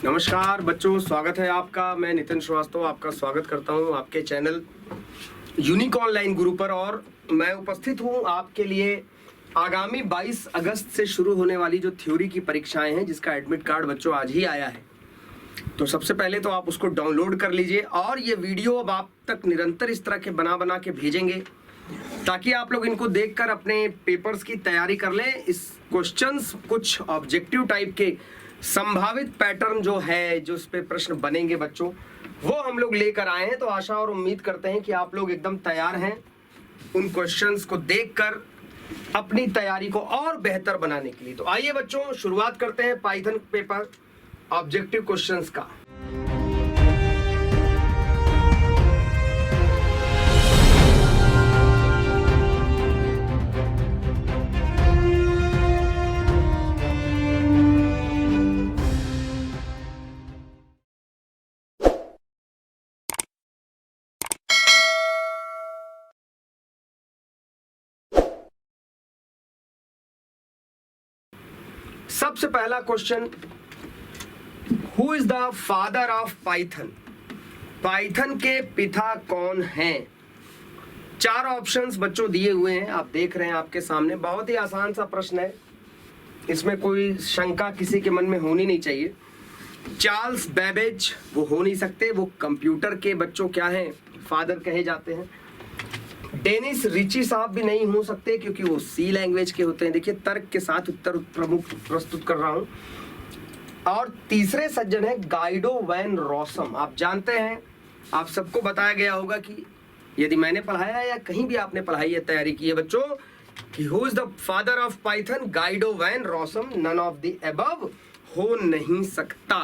नमस्कार बच्चों, स्वागत है आपका। मैं नितिन श्रीवास्तव आपका स्वागत करता हूं आपके चैनल यूनिक ऑनलाइन गुरु पर। और मैं उपस्थित हूं आपके लिए आगामी 22 अगस्त से शुरू होने वाली जो थ्योरी की परीक्षाएं हैं, जिसका एडमिट कार्ड बच्चों आज ही आया है। तो सबसे पहले तो आप उसको डाउनलोड कर लीजिए और ये वीडियो अब आप तक निरंतर इस तरह के बना के भेजेंगे ताकि आप लोग इनको देखकर अपने पेपर्स की तैयारी कर लें। इस क्वेश्चंस कुछ ऑब्जेक्टिव टाइप के संभावित पैटर्न जो है, जो इस पे प्रश्न बनेंगे बच्चों, वो हम लोग लेकर आए हैं। तो आशा और उम्मीद करते हैं कि आप लोग एकदम तैयार हैं उन क्वेश्चंस को देखकर अपनी तैयारी को और बेहतर बनाने के लिए। तो आइए बच्चों, शुरुआत करते हैं पाइथन पेपर ऑब्जेक्टिव क्वेश्चंस का। सबसे पहला question, who is the father of Python? Python के पिता कौन हैं? 4 ऑप्शंस बच्चों दिए हुए हैं, आप देख रहे हैं आपके सामने। बहुत ही आसान सा प्रश्न है, इसमें कोई शंका किसी के मन में होनी नहीं चाहिए। चार्ल्स बेबेज वो हो नहीं सकते, वो कंप्यूटर के बच्चों क्या हैं, फादर कहे जाते हैं। डेनिस रिची साहब भी नहीं हो सकते क्योंकि वो सी लैंग्वेज के होते हैं। देखिए, तर्क के साथ उत्तर प्रमुख प्रस्तुत कर रहा हूं। और तीसरे सज्जन है गाइडो वैन रोसम। आप जानते हैं, आप सबको बताया गया होगा कि यदि मैंने पढ़ाया या कहीं भी आपने पढ़ाई है, तैयारी की है बच्चों, कि who is the father of Python? Guido van Rossum. None of the above हो नहीं सकता।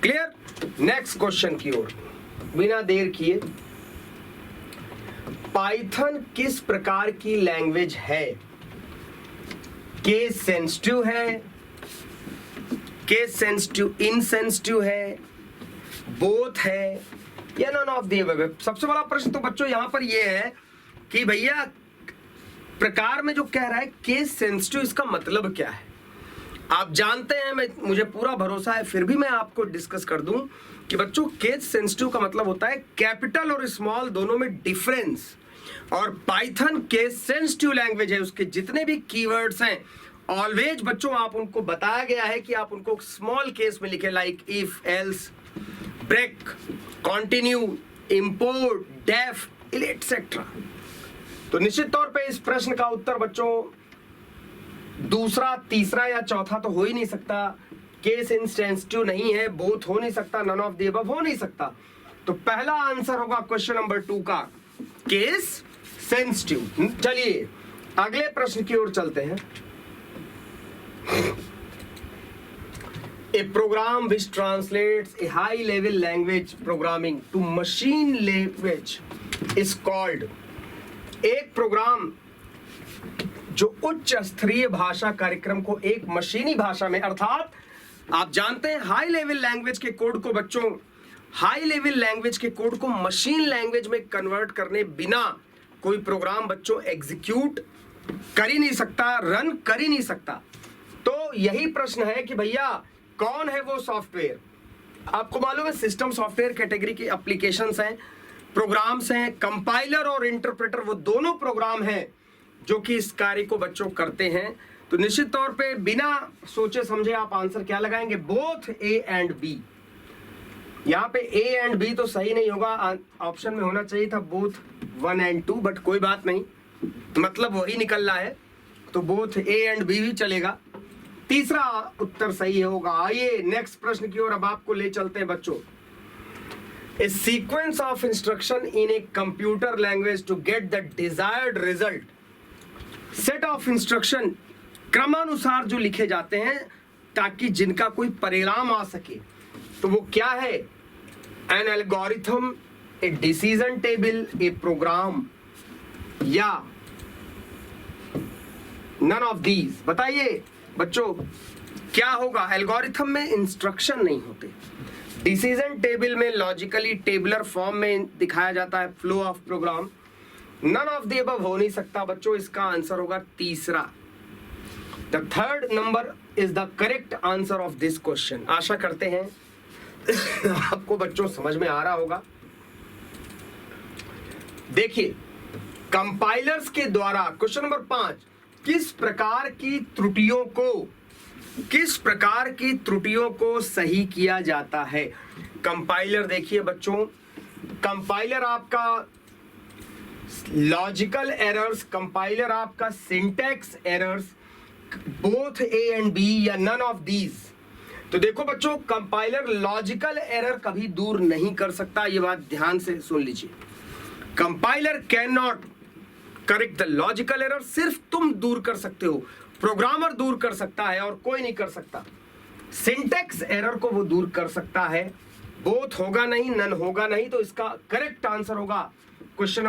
क्लियर? नेक्स्ट क्वेश्चन की ओर बिना देर किए, पाइथन किस प्रकार की लैंग्वेज है? केस सेंसिटिव है, केस सेंसिटिव इनसेंसिटिव है, बोथ है, या नन ऑफ द अबव? सबसे बड़ा प्रश्न तो बच्चों यहां पर यह है कि भैया प्रकार में जो कह रहा है केस सेंसिटिव, इसका मतलब क्या है? आप जानते हैं, मुझे पूरा भरोसा है, फिर भी मैं आपको डिस्कस कर दूं कि बच्चों केस सेंसिटिव का मतलब होता है कैपिटल और स्मॉल दोनों में डिफरेंस। और पाइथन केस सेंसिटिव लैंग्वेज है, उसके जितने भी कीवर्ड्स हैं ऑलवेज बच्चों आप उनको बताया गया है कि आप उनको स्मॉल केस में लिखें, like if, else, break, continue, import, def, etcetera. तो निश्चित तौर पे इस प्रश्न का उत्तर बच्चों दूसरा, तीसरा या चौथा तो हो ही नहीं सकता। केस इनसेंसिटिव नहीं है, बोथ हो नहीं सकता, नन ऑफ द अबव हो नहीं सकता। तो पहला आंसर होगा क्वेश्चन नंबर 2 का केस सेंसिटिव। चलिए अगले प्रश्न की ओर चलते हैं। A program which translates a high level language programming to machine language is called. एक प्रोग्राम जो उच्च स्तरीय भाषा कार्यक्रम को एक मशीनी भाषा में, अर्थात आप जानते हैं हाई लेवल लैंग्वेज के कोड को बच्चों, हाई लेवल लैंग्वेज के कोड को मशीन लैंग्वेज में कन्वर्ट करने बिना कोई प्रोग्राम बच्चों एग्जीक्यूट कर ही नहीं सकता, रन कर ही नहीं सकता। तो यही प्रश्न है कि भैया कौन है वो सॉफ्टवेयर? आपको मालूम है सिस्टम सॉफ्टवेयर कैटेगरी की एप्लीकेशंस हैं, प्रोग्राम्स हैं। कंपाइलर और इंटरप्रेटर वो दोनों प्रोग्राम हैं जो कि इस कार्य को बच्चों करते हैं। तो निश्चित तौर पे बिना सोचे समझे आप आंसर क्या लगाएंगे? Both A and B. यहाँ पे ए एंड बी तो सही नहीं होगा, ऑप्शन में होना चाहिए था बोथ 1 एंड 2, बट कोई बात नहीं, मतलब वही निकल रहा है, तो बोथ ए एंड बी भी चलेगा। तीसरा उत्तर सही होगा। आइए नेक्स्ट प्रश्न की ओर अब आपको ले चलते हैं बच्चों। A sequence of instruction in a computer language to get the desired result. Set of instruction क्रमानुसार जो लिखे जाते हैं ताकि जिनका कोई परिणाम आ सके, तो वो क्या है? An algorithm, a decision table, a program, या नन ऑफ दीज? बताइए बच्चों क्या होगा? एल्गोरिथम में इंस्ट्रक्शन नहीं होते, डिसीजन टेबल में लॉजिकली टेबलर फॉर्म में दिखाया जाता है flow of program. None of the above हो नहीं सकता बच्चों, इसका आंसर होगा तीसरा। The third number is the correct answer of this question. आशा करते हैं आपको बच्चों समझ में आ रहा होगा। देखिए, कंपाइलर्स के द्वारा क्वेश्चन नंबर 5, किस प्रकार की त्रुटियों को सही किया जाता है। कंपाइलर देखिए बच्चों, कंपाइलर आपका लॉजिकल एरर्स, कंपाइलर आपका syntax errors, both A and B या नन ऑफ दीज। तो देखो बच्चों, कंपाइलर लॉजिकल एरर कभी दूर नहीं कर सकता, ये बात ध्यान से सुन लीजिए। Compiler can not correct the logical error, सिर्फ तुम दूर कर सकते हो, प्रोग्रामर दूर कर सकता है और कोई नहीं कर सकता। सिंटैक्स एरर को वो दूर कर सकता है, बोथ होगा नहीं, नन होगा नहीं। तो इसका करेक्ट आंसर होगा क्वेश्चन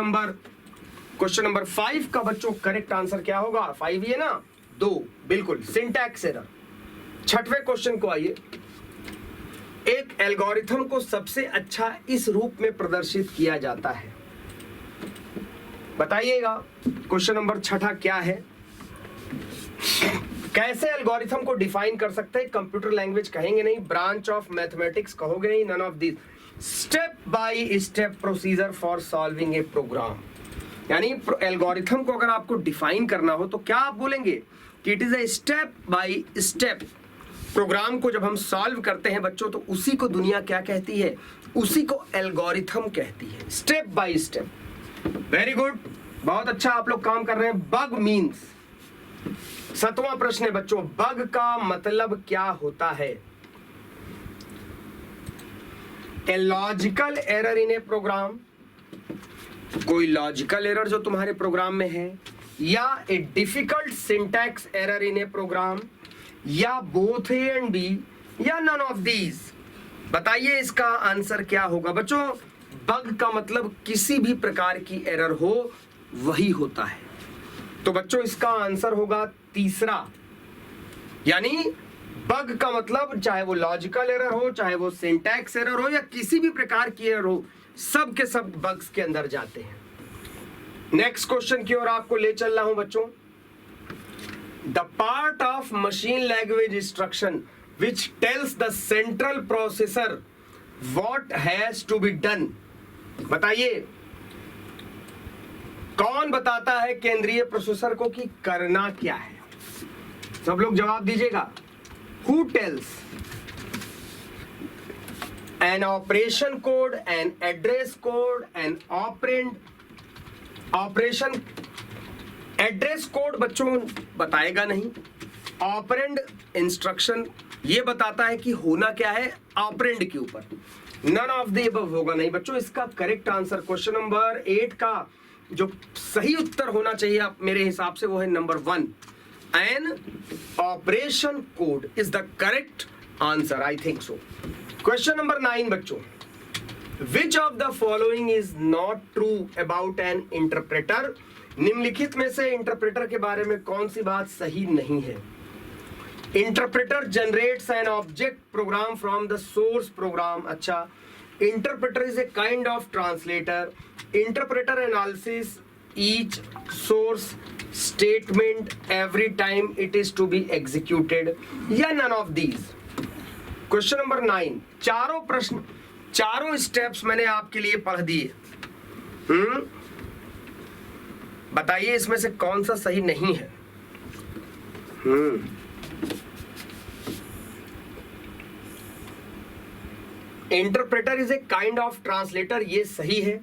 नंबर 5 का बच्चों करेक्ट आंसर क्या होगा? 5 ही है ना, 2 बिल्कुल, सिंटैक्स एरर। छठवें क्वेश्चन को आइए। एक एल्गोरिथम को सबसे अच्छा इस रूप में प्रदर्शित किया जाता है, बताइएगा। क्वेश्चन नंबर 6 क्या है? कैसे एल्गोरिथम को डिफाइन कर सकते हैं? कंप्यूटर लैंग्वेज कहेंगे नहीं, ब्रांच ऑफ मैथमेटिक्स कहोगे नहीं, none of this. Step by step procedure for solving a program. यानी एल्गोरिथम को अगर आपको डिफाइन करना हो तो क्या आप बोलेंगे कि it is a step by step. Program को जब हम सॉल्व करते हैं बच्चों, तो उसी को दुनिया क्या कहती है? उसी को एल्गोरिथम कहती है, step by step. Very good, बहुत अच्छा आप लोग काम कर रहे हैं। बग मीन्स, 7वां प्रश्न है बच्चों, बग का मतलब क्या होता है? A logical error in a program, कोई लॉजिकल एरर जो तुम्हारे प्रोग्राम में है, या a difficult syntax error in a program, या बोथ ए एंड बी, या नन ऑफ दीज। बताइए इसका आंसर क्या होगा बच्चों? बग का मतलब किसी भी प्रकार की एरर हो वही होता है। तो बच्चों इसका आंसर होगा तीसरा, यानी बग का मतलब चाहे वो लॉजिकल एरर हो, चाहे वो सिंटैक्स एरर हो, या किसी भी प्रकार की एरर हो, सब के सब बग्स के अंदर जाते हैं। नेक्स्ट क्वेश्चन की ओर आपको ले चल रहा हूं बच्चों। The part of machine language instruction which tells the central processor what has to be done. बताइए कौन बताता है केंद्रीय प्रोसेसर को कि करना क्या है? सब लोग जवाब दीजिएगा। Who tells an operation code, an address code, an operand? Operation address code बच्चों बताएगा नहीं, ऑपरेंड इंस्ट्रक्शन ये बताता है कि होना क्या है ऑपरेंड के ऊपर। नन ऑफ द अबव होगा नहीं बच्चों। इसका करेक्ट आंसर क्वेश्चन नंबर 8 का जो सही उत्तर होना चाहिए आप मेरे हिसाब से वो है number 1। An operation code is the correct answer, I think so. Question number 9 बच्चों, विच of the following is not true about an interpreter? निम्नलिखित में से इंटरप्रेटर के बारे में कौन सी बात सही नहीं है? Interpreter generates an object program from the source program. अच्छा, interpreter is a kind of translator. Interpreter analysis each source statement every time it is to be executed, या none of these. Question number 9, चारों प्रश्न, चारों steps मैंने आपके लिए पढ़ दिए। बताइए इसमें से कौन सा सही नहीं है? Interpreter is a kind of translator, ये सही है।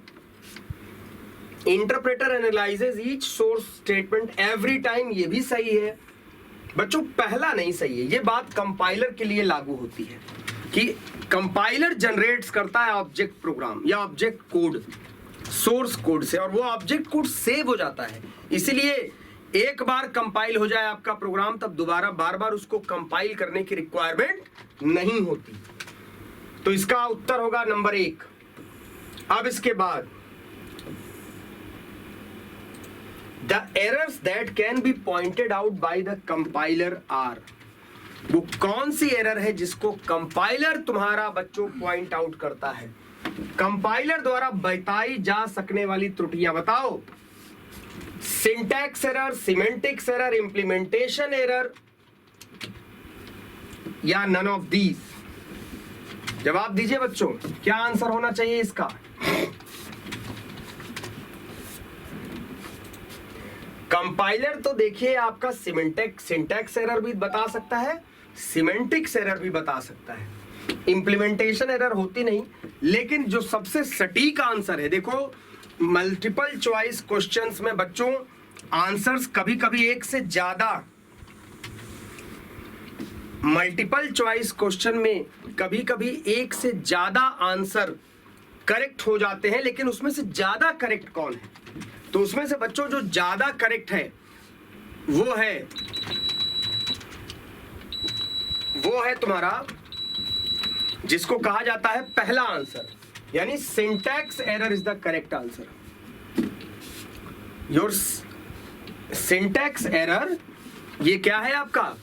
Interpreter analyses each source statement every time, ये भी सही है। बच्चों पहला नहीं सही है। ये बात कंपाइलर के लिए लागू होती है कि कंपाइलर जनरेट्स करता है ऑब्जेक्ट प्रोग्राम या ऑब्जेक्ट कोड सोर्स कोड से, और वो ऑब्जेक्ट कोड सेव हो जाता है। इसीलिए एक बार कंपाइल हो जाए आपका प्रोग्राम, तब दोबारा बार बार उसको कंपाइल करने की रिक्वायरमेंट नहीं होती। तो इसका उत्तर होगा नंबर 1। अब इसके बाद the errors that can be pointed out by the compiler are, वो कौन सी एरर है जिसको कंपाइलर तुम्हारा बच्चों पॉइंट आउट करता है? कंपाइलर द्वारा बताई जा सकने वाली त्रुटियां बताओ। Syntax error, semantics error, implementation error, या नन ऑफ दीज। जवाब दीजिए बच्चों, क्या आंसर होना चाहिए इसका? कंपाइलर तो देखिए आपका सिंटैक्स एरर भी बता सकता है, सिमेंटिक्स एरर भी बता सकता है, इंप्लीमेंटेशन एरर होती नहीं। लेकिन जो सबसे सटीक आंसर है, देखो मल्टीपल चॉइस क्वेश्चंस में बच्चों आंसर्स कभी कभी एक से ज्यादा, मल्टीपल चॉइस क्वेश्चन में कभी कभी एक से ज्यादा आंसर करेक्ट हो जाते हैं, लेकिन उसमें से ज्यादा करेक्ट कौन है? तो उसमें से बच्चों जो ज्यादा करेक्ट है वो है तुम्हारा, जिसको कहा जाता है पहला आंसर, यानी syntax error is the correct answer. Your syntax error, ये क्या है आपका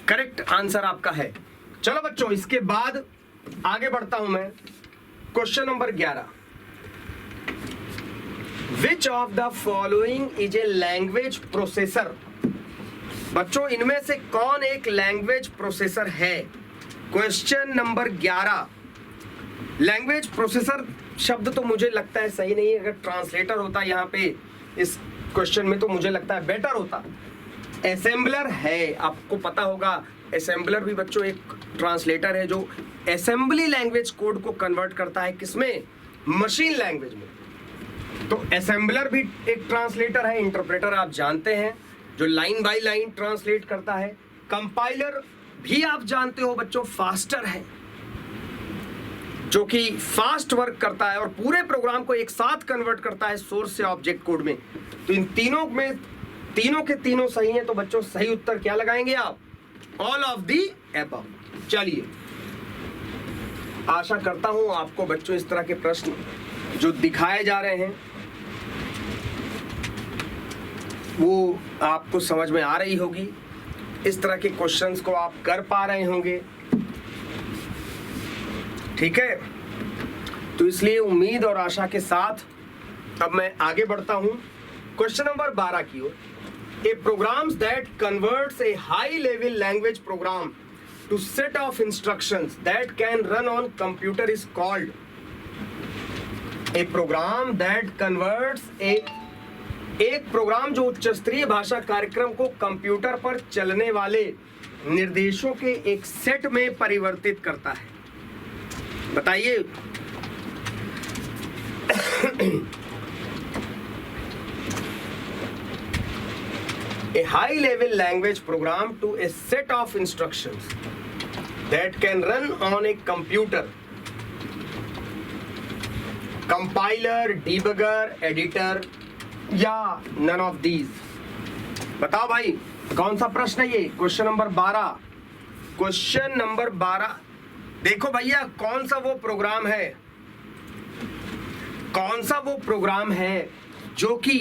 करेक्ट आंसर आपका है। चलो बच्चों, इसके बाद आगे बढ़ता हूं मैं। Question number 11, which of the following is a language processor? बच्चों इनमें से कौन एक लैंग्वेज प्रोसेसर है? Question number 11। लैंग्वेज प्रोसेसर शब्द तो मुझे लगता है सही नहीं है, अगर ट्रांसलेटर होता यहाँ पे इस क्वेश्चन में तो मुझे लगता है बेटर होता। असेंबलर है, आपको पता होगा असेंबलर भी बच्चों एक ट्रांसलेटर है जो असेंबली लैंग्वेज कोड को कन्वर्ट करता है, किसमें? मशीन लैंग्वेज में। तो असेंबलर भी एक ट्रांसलेटर है। इंटरप्रेटर आप जानते हैं जो लाइन बाय लाइन ट्रांसलेट करता है। कंपाइलर भी आप जानते हो बच्चों, फास्टर है जो कि फास्ट वर्क करता है और पूरे प्रोग्राम को एक साथ कन्वर्ट करता है सोर्स से ऑब्जेक्ट कोड में। तो इन तीनों में तीनों के तीनों सही हैं, तो बच्चों सही उत्तर क्या लगाएंगे आप? All of the above. चलिए, आशा करता हूं आपको बच्चों इस तरह के प्रश्न जो दिखाए जा रहे हैं वो आपको समझ में आ रही होगी, इस तरह के क्वेश्चंस को आप कर पा रहे होंगे, ठीक है? तो इसलिए उम्मीद और आशा के साथ अब मैं आगे बढ़ता हूं क्वेश्चन नंबर 12 की ओर। A programs that converts a high-level language program to set of instructions that can run on computer is called. A program that converts एक प्रोग्राम जो उच्च स्तरीय भाषा कार्यक्रम को कंप्यूटर पर चलने वाले निर्देशों के एक सेट में परिवर्तित करता है। बताइए a high level language program to a set of instructions that can run on a computer, compiler, debugger, editor या none of these? बताओ भाई कौन सा प्रश्न है ये? Question number 12। क्वेश्चन नंबर 12, देखो भैया कौन सा वो प्रोग्राम है, कौन सा वो प्रोग्राम है जो कि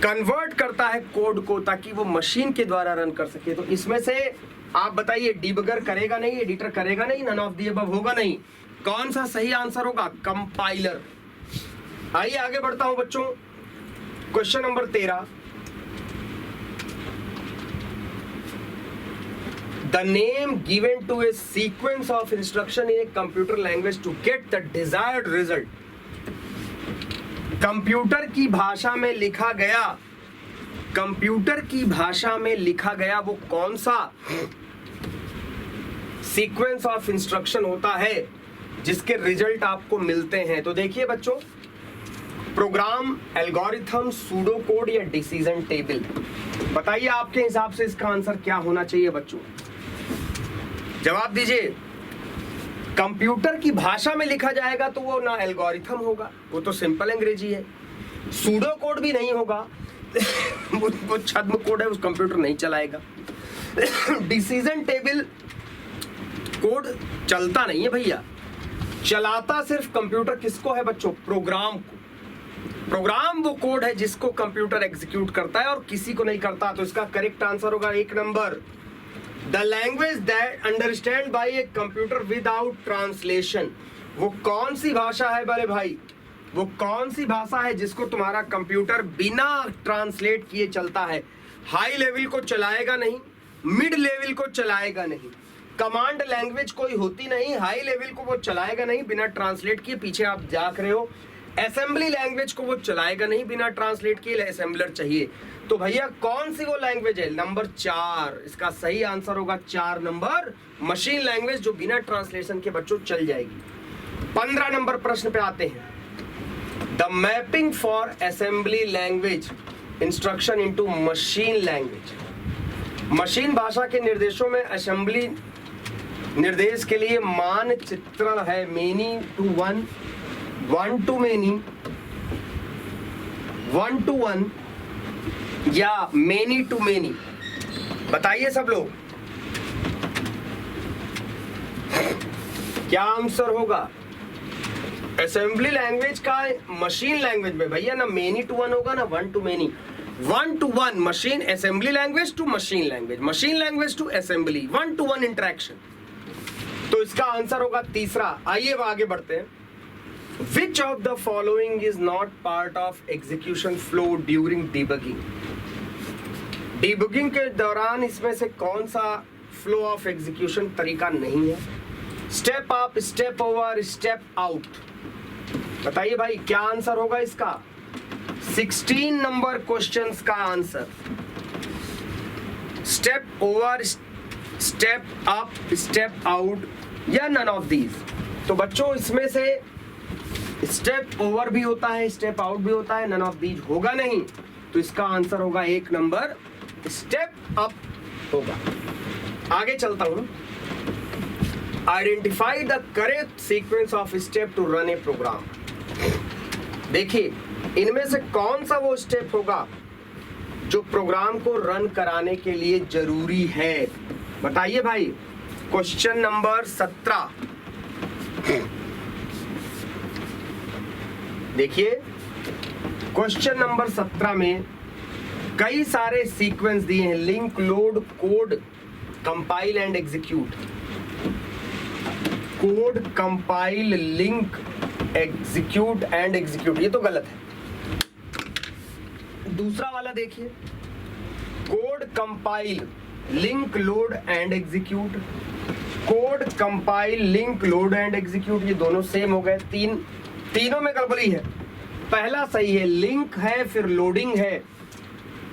कन्वर्ट करता है कोड को ताकि वो मशीन के द्वारा रन कर सके। तो इसमें से आप बताइए, डिबगर करेगा नहीं, एडिटर करेगा नहीं, नन ऑफ द अबव होगा नहीं, कौन सा सही आंसर होगा? कंपाइलर। आइए आगे बढ़ता हूं बच्चों। Question number 13, the name given to a sequence of instruction in a computer language to get the desired result. Computer की भाषा में लिखा गया, कंप्यूटर की भाषा में लिखा गया वो कौन सा सीक्वेंस ऑफ इंस्ट्रक्शन होता है जिसके रिजल्ट आपको मिलते हैं? तो देखिए बच्चों, प्रोग्राम, एल्गोरिथम, सूडो कोड या डिसीजन टेबल। बताइए आपके हिसाब से इसका आंसर क्या होना चाहिए बच्चों? जवाब दीजिए। कंप्यूटर की भाषा में लिखा जाएगा तो वो ना एल्गोरिथम होगा, वो तो सिंपल अंग्रेजी है। सूडो कोड भी नहीं होगा वो छद्म कोड है, उस कंप्यूटर नहीं चलाएगा। डिसीजन टेबल कोड चलता नहीं है भैया, चलाता सिर्फ कंप्यूटर किसको है बच्चों? प्रोग्राम को। प्रोग्राम वो कोड है जिसको कंप्यूटर एग्जीक्यूट करता है और किसी को नहीं करता। तो इसका करेक्ट आंसर होगा 1 number, the language that understand by a computer without translation. वो कौन सी भाषा है बड़े भाई? वो कौन सी भाषा है जिसको तुम्हारा कंप्यूटर बिना ट्रांसलेट किए चलता है? हाई लेवल को चलाएगा नहीं, मिड लेवल को चलाएगा नहीं, कमांड लैंग्वेज कोई होती नहीं, हाई लेवल को वो चलाएगा नहीं बिना ट्रांसलेट किए, पीछे आप जाग रहे हो। असेंबली लैंग्वेज को वो चलाएगा नहीं बिना ट्रांसलेट किए, असेंबलर चाहिए। तो भैया कौन सी वो लैंग्वेज है? नंबर 4, इसका सही आंसर होगा 4 नंबर, मशीन लैंग्वेज, जो बिना ट्रांसलेशन के बच्चों चल जाएगी। 15 नंबर प्रश्न पे आते हैं। The mapping for assembly language instruction into machine language. Machine भाषा के निर्देशों में असेंबली निर्देश के लिए मानचित्रण है many to one, one to many, one to one या मेनी टू मेनी। बताइए सब लोग क्या आंसर होगा? असेंबली लैंग्वेज का मशीन लैंग्वेज में भैया ना मेनी टू वन होगा ना one to many, one to one machine, assembly language to machine language, machine language to assembly, one to one interaction. तो इसका आंसर होगा तीसरा। आइए आगे बढ़ते हैं। Which of the following is not part of execution flow during debugging? Debugging के दौरान इसमें से कौन सा flow of execution तरीका नहीं है? Step up, step over, step out। बताइए भाई क्या आंसर होगा इसका? 16 नंबर क्वेश्चंस का answer step over, step up, step out या नन ऑफ दीज। तो बच्चों इसमें से स्टेप ओवर भी होता है, स्टेप आउट भी होता है, नन ऑफ दीज होगा नहीं। तो इसका आंसर होगा 1 नंबर स्टेप अप होगा। आगे चलता हूं। Identify the correct sequence of step to run a program. देखिए इनमें से कौन सा वो स्टेप होगा जो प्रोग्राम को रन कराने के लिए जरूरी है? बताइए भाई। क्वेश्चन नंबर 17 देखिए, क्वेश्चन नंबर 17 में कई सारे सीक्वेंस दिए हैं। Link, load, code, compile and execute. Code, compile, link, execute and execute, ये तो गलत है। दूसरा वाला देखिए, code, compile, link, load and execute. Code, compile, link, load and execute, ये दोनों सेम हो गए। तीनों में गड़बड़ी है। पहला सही है, लिंक है, फिर लोडिंग है,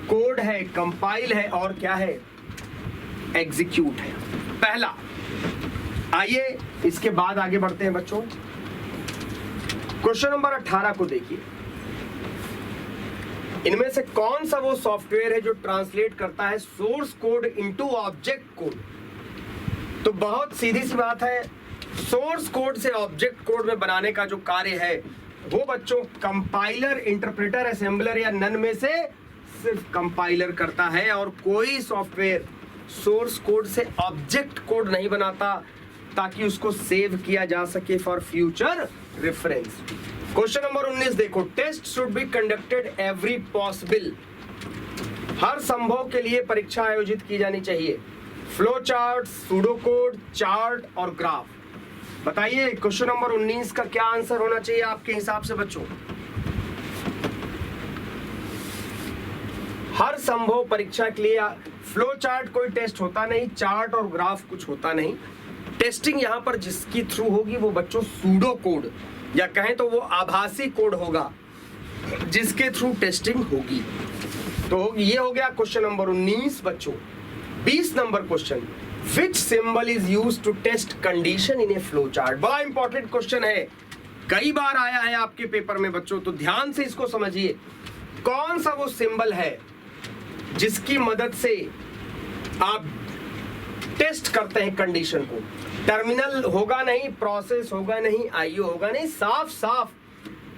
कोड है, कंपाइल है और क्या है? एग्जीक्यूट है पहला। आइए इसके बाद आगे बढ़ते हैं बच्चों। क्वेश्चन नंबर 18 को देखिए। इनमें से कौन सा वो सॉफ्टवेयर है जो ट्रांसलेट करता है source code into object code? तो बहुत सीधी सी बात है, सोर्स कोड से ऑब्जेक्ट कोड में बनाने का जो कार्य है वो बच्चों कंपाइलर, इंटरप्रेटर, असेंबलर या नन में से सिर्फ कंपाइलर करता है। और कोई सॉफ्टवेयर सोर्स कोड से ऑब्जेक्ट कोड नहीं बनाता ताकि उसको सेव किया जा सके for future reference. Question number 19 देखो। Test should be conducted every possible. हर संभव के लिए परीक्षा आयोजित की जानी चाहिए। Flow chart, pseudo code, chart और ग्राफ। बताइए क्वेश्चन नंबर 19 का क्या आंसर होना चाहिए आपके हिसाब से बच्चों? हर संभव परीक्षा के लिए फ्लो चार्ट कोई टेस्ट होता नहीं, चार्ट और ग्राफ कुछ होता नहीं। टेस्टिंग यहाँ पर जिसकी थ्रू होगी वो बच्चों सूडो कोड या कहें तो वो आभासी कोड होगा जिसके थ्रू टेस्टिंग होगी। तो ये हो गया क्वेश्चन नंबर 19 बच्चों। 20 number question, which symbol is used to test condition in a flow chart? बड़ा इंपॉर्टेंट क्वेश्चन है, कई बार आया है आपके पेपर में बच्चों, तो ध्यान से इसको समझिए। कौन सा वो सिंबल है जिसकी मदद से आप टेस्ट करते हैं कंडीशन को? टर्मिनल होगा नहीं, प्रोसेस होगा नहीं, आईओ होगा नहीं, साफ साफ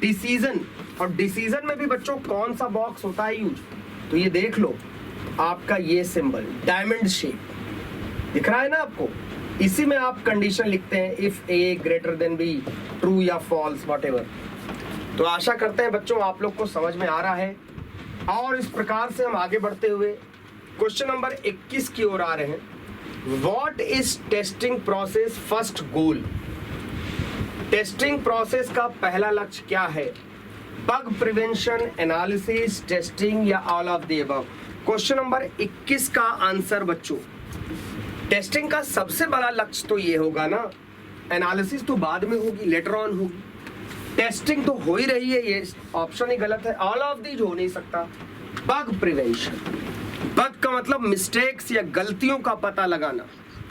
डिसीजन। और डिसीजन में भी बच्चों कौन सा बॉक्स होता है यूज? तो ये देख लो, आपका ये सिंबल डायमंड शेप दिख रहा है ना आपको, इसी में आप कंडीशन लिखते हैं, if A greater than B, true या फॉल्स, व्हाटएवर। तो आशा करते हैं बच्चों आप लोग को समझ में आ रहा है। और इस प्रकार से हम आगे बढ़ते हुए क्वेश्चन नंबर 21 की ओर आ रहे हैं। What is testing process first goal? Testing process का पहला लक्ष्य क्या है? बग प्रिवेंशन, एनालिसिस, टेस्टिंग या all of the above? Question number 21 का आंसर बच्चों टेस्टिंग का सबसे बड़ा लक्ष्य तो ये होगा ना, एनालिसिस तो बाद में होगी, लेटर ऑन होगी, टेस्टिंग तो हो ही रही है, ये ऑप्शन ही गलत है, ऑल ऑफ दीज हो नहीं सकता। बग प्रिवेंशन, बग का मतलब मिस्टेक्स या गलतियों का पता लगाना,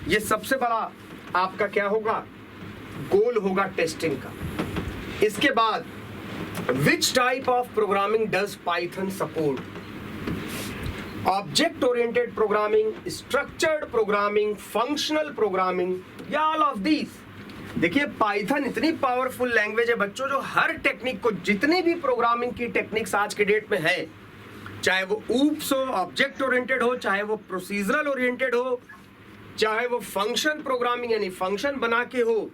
ये सबसे बड़ा आपका क्या होगा, गोल होगा टेस्टिंग का। इसके बाद which type of programming does Python support, object oriented programming, structured programming, functional programming, या ऑल ऑफ दीज। देखिए पाइथन इतनी पावरफुल लैंग्वेज है बच्चों, जो हर टेक्निक को, जितनी भी प्रोग्रामिंग की टेक्निक्स आज के डेट में है, चाहे वो ऊप्स हो, ऑब्जेक्ट ओरिएंटेड हो, चाहे वो प्रोसीजरल ओरिएंटेड हो, चाहे वो फंक्शन प्रोग्रामिंग यानी फंक्शन बना के हो,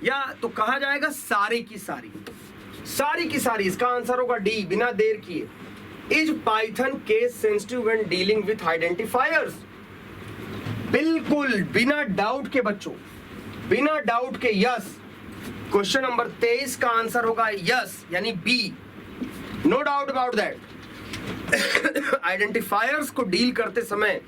या तो कहा जाएगा सारी की सारी, सारी की सारी, इसका आंसर होगा डी, बिना देर किए। Is Python case sensitive when dealing with identifiers, बिल्कुल बिना डाउट के बच्चों, बिना डाउट के यस। क्वेश्चन नंबर 23 का आंसर होगा यस, यानी B, no doubt about that. Identifiers को डील करते समय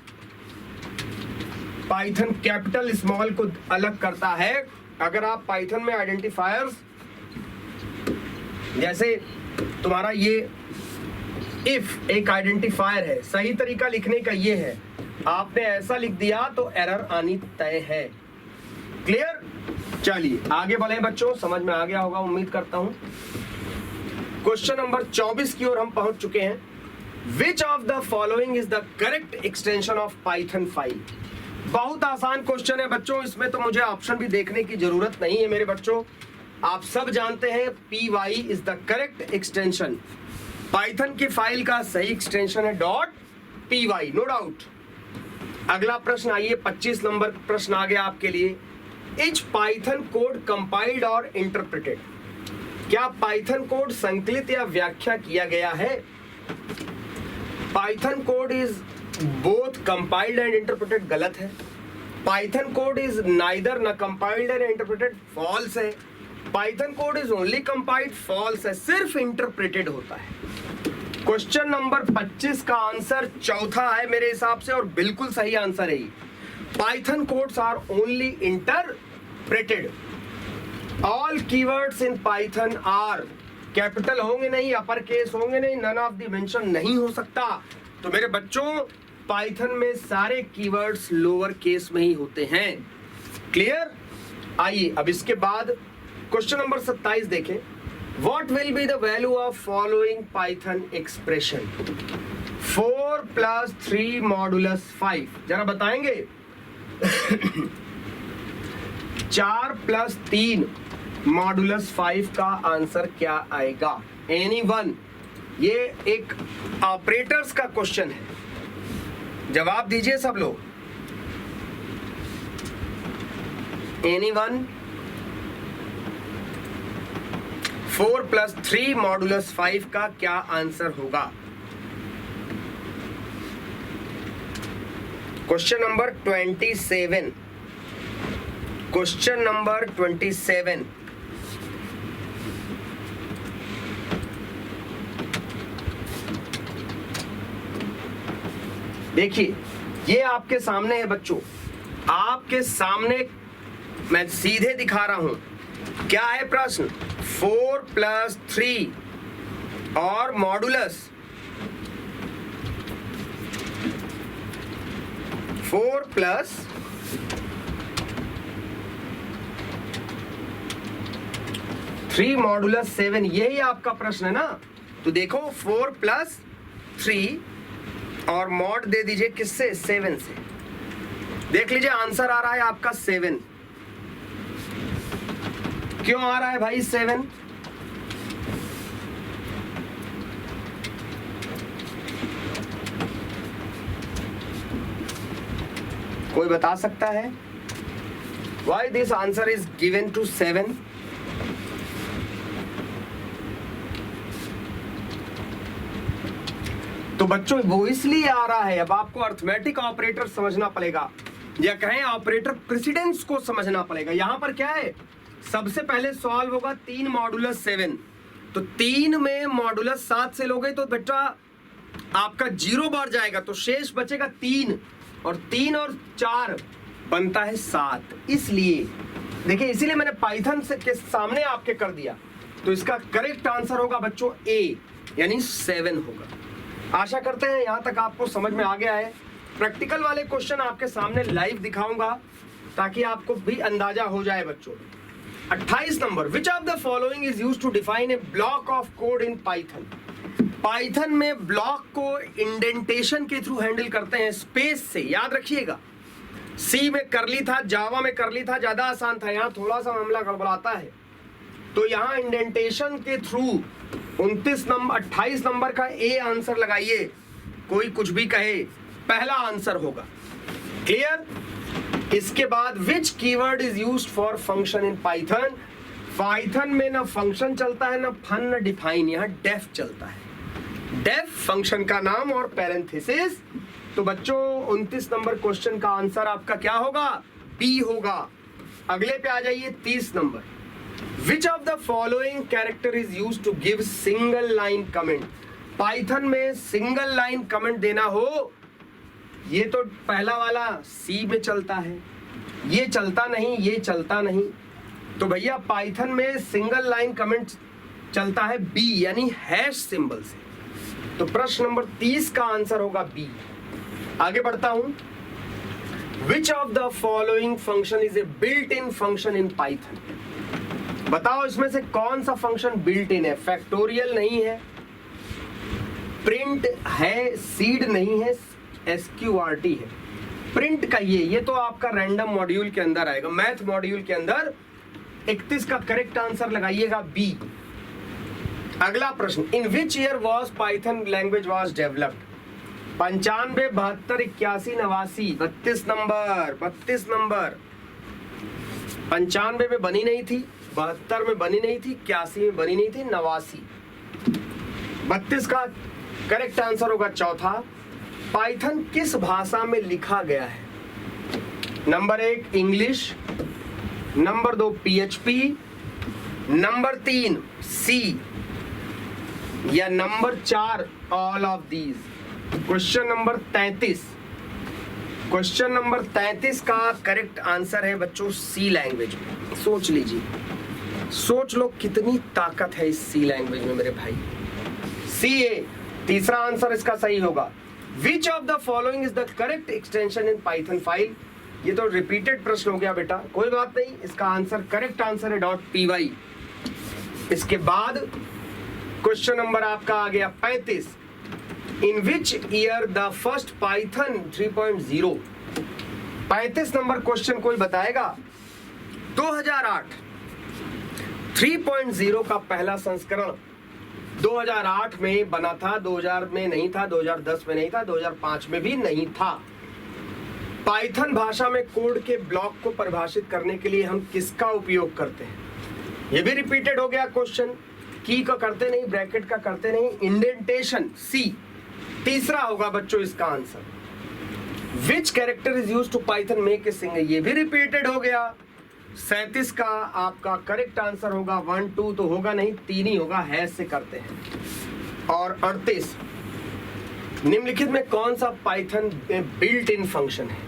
पाइथन कैपिटल स्मॉल को अलग करता है। अगर आप पाइथन में आइडेंटिफायर्स, जैसे तुम्हारा ये इफ एक आइडेंटिफायर है, सही तरीका लिखने का ये है, आपने ऐसा लिख दिया तो एरर आनी तय है। क्लियर? चलिए आगे बढ़े बच्चों, समझ में आ गया होगा उम्मीद करता हूं। क्वेश्चन नंबर 24 की ओर हम पहुंच चुके हैं। विच of the following is the correct extension of Python file. बहुत आसान क्वेश्चन है बच्चों, इसमें तो मुझे ऑप्शन भी देखने की जरूरत नहीं है मेरे बच्चों, आप सब जानते हैं py is the correct extension. Python की फाइल का सही एक्सटेंशन है .py, नो डाउट। अगला प्रश्न आइए, 25 नंबर प्रश्न आ गया आपके लिए। इज पाइथन कोड कंपाइल्ड और इंटरप्रेटेड, क्या पाइथन कोड संकलित या व्याख्या किया गया है? Python code is both compiled and interpreted, गलत है। पाइथन कोड इज नाइदर न कंपाइल्ड एंड इंटरप्रेटेड, फॉल्स है। Python code is only compiled, false है, सिर्फ इंटरप्रेटेड होता है। क्वेश्चन नंबर 25 का आंसर चौथा है मेरे हिसाब से, और बिल्कुल सही आंसर है। Python codes are only interpreted. All keywords in Python are, capital होंगे नहीं, अपर केस होंगे नहीं, नन ऑफ द मेंशन नहीं हो सकता। तो मेरे बच्चों पाइथन में सारे कीवर्ड्स लोअर केस में ही होते हैं। क्लियर? आइए अब इसके बाद क्वेश्चन नंबर 27 देखें। What will be the value of following Python expression? 4 plus 3 modulus 5, जरा बताएंगे। 4 plus 3 मॉडुलस 5 का आंसर क्या आएगा? एनीवन? ये एक ऑपरेटर्स का क्वेश्चन है, जवाब दीजिए सब लोग। एनीवन? 4 plus 3 मॉडुलस 5 का क्या आंसर होगा? Question number 27, question number 27। देखिए ये आपके सामने है बच्चों, आपके सामने मैं सीधे दिखा रहा हूं। क्या है प्रश्न? 4 plus 3 और मॉडुलस 4 plus 3 मॉडुलस 7, यही आपका प्रश्न है ना। तो देखो 4 plus 3 और मॉड दे दीजिए किससे? 7 से। देख लीजिए आंसर आ रहा है आपका 7। क्यों आ रहा है भाई 7? कोई बता सकता है? Why this answer is given to 7? तो बच्चों वो इसलिए आ रहा है, अब आपको अर्थमेटिक ऑपरेटर समझना पड़ेगा, या कहें ऑपरेटर प्रेसिडेंस को समझना पड़ेगा। यहां पर क्या है, सबसे पहले सॉल्व होगा 3 मॉडुलस 7, तो 3 में मॉडुलस 7 से लोगे तो बेटा आपका 0 बढ़ जाएगा, तो शेष बचेगा 3, और 3 और 4 बनता है 7। इसलिए देखिए, इसीलिए मैंने पाइथन से के सामने आपके कर दिया। तो इसका करेक्ट आंसर होगा बच्चों ए, यानी 7 होगा। आशा करते हैं यहां तक आपको समझ में आ गया है। प्रैक्टिकल वाले क्वेश्चन आपके सामने लाइव दिखाऊंगा ताकि आपको भी अंदाजा हो जाए बच्चों। 28 number, which of the following is used to define a block of code in Python. Python में ब्लॉक को इंडेंटेशन के थ्रू हैंडल करते हैं, स्पेस से। याद रखिएगा, सी में करली था, जावा में करली था, ज्यादा आसान था, यहाँ थोड़ा सा मामला गड़बड़ाता है। तो यहाँ इंडेंटेशन के थ्रू 28 नंबर का ए आंसर लगाइए, कोई कुछ भी कहे, पहला आंसर होगा। क्लियर? इसके बाद which keyword is used for function in Python. Python में ना फंक्शन चलता है, ना फन, ना डिफाइन, यहाँ डेफ चलता है। डेफ फंक्शन का नाम और पैरेंथेसिस। तो बच्चों 29 नंबर क्वेश्चन का आंसर आपका क्या होगा? बी होगा। अगले पे आ जाइए 30 number, which of the following character is used to give single line comment. Python में सिंगल लाइन कमेंट देना हो, ये तो पहला वाला सी में चलता है, ये चलता नहीं, ये चलता नहीं। तो भैया पाइथन में सिंगल लाइन कमेंट चलता है बी, यानी हैश सिंबल से। तो प्रश्न नंबर 30 का आंसर होगा बी। आगे बढ़ता हूं, विच of the following function is a built in function in Python. बताओ इसमें से कौन सा फंक्शन बिल्ट इन है? फैक्टोरियल नहीं है, प्रिंट है, सीड नहीं है, SQRT है। प्रिंट का ये तो आपका रैंडम मॉड्यूल के अंदर आएगा, मैथ मॉड्यूल के अंदर। 31 का करेक्ट आंसर लगाइएगा बी। अगला प्रश्न, in which year was Python language was developed. 95, 72, 81, 89, 32 number. 95 में बनी नहीं थी, 72 में बनी नहीं थी, 81 में बनी नहीं थी, 89। 32 का करेक्ट आंसर होगा चौथा। पाइथन किस भाषा में लिखा गया है? Number 1 English, number 2 PHP, number 3 C, या number 4 all of these. Question number 33, question number 33 का करेक्ट आंसर है बच्चों सी लैंग्वेज में। सोच लीजिए, सोच लो कितनी ताकत है इस सी लैंग्वेज में मेरे भाई। CA तीसरा आंसर इसका सही होगा। विच of the following is the correct extension in Python file. ये तो रिपीटेड प्रश्न हो गया बेटा, कोई बात नहीं, इसका आंसर करेक्ट आंसर है .py। इसके बाद क्वेश्चन नंबर आपका आ गया 35, in which year the first Python 3.0। 35 number question कोई बताएगा? 2008 3.0 का पहला संस्करण 2008 में बना था, 2000 में नहीं था, 2010 में नहीं था, 2005 में भी नहीं था। पाइथन भाषा में कोड के ब्लॉक को परिभाषित करने के लिए हम किसका उपयोग करते हैं? ये भी रिपीटेड हो गया क्वेश्चन। की का करते नहीं, ब्रैकेट का करते नहीं, इंडेंटेशन सी। तीसरा होगा बच्चों इसका answer. Which character is used to Python make a single. ये भी रिपीटेड हो गया। 37 का आपका करेक्ट आंसर होगा 1 2 तो होगा नहीं, 3 ही होगा, हैश से करते हैं। और 38, निम्नलिखित में कौन सा पाइथन बिल्ट इन फंक्शन है?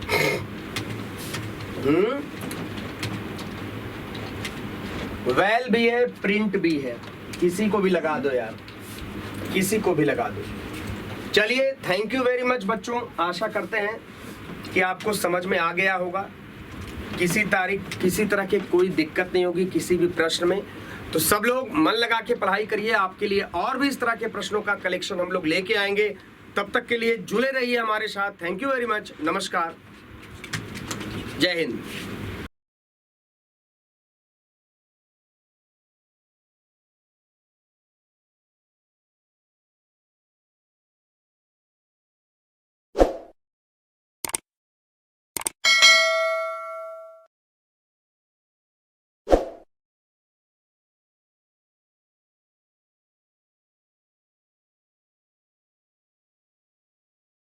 वैल भी है, प्रिंट भी है, किसी को भी लगा दो यार, किसी को भी लगा दो। चलिए, थैंक यू वेरी मच बच्चों। आशा करते हैं कि आपको समझ में आ गया होगा। किसी तरह की कोई दिक्कत नहीं होगी किसी भी प्रश्न में। तो सब लोग मन लगा के पढ़ाई करिए, आपके लिए और भी इस तरह के प्रश्नों का कलेक्शन हम लोग लेके आएंगे। तब तक के लिए जुड़े रहिए हमारे साथ। Thank you very much. नमस्कार, जय हिंद।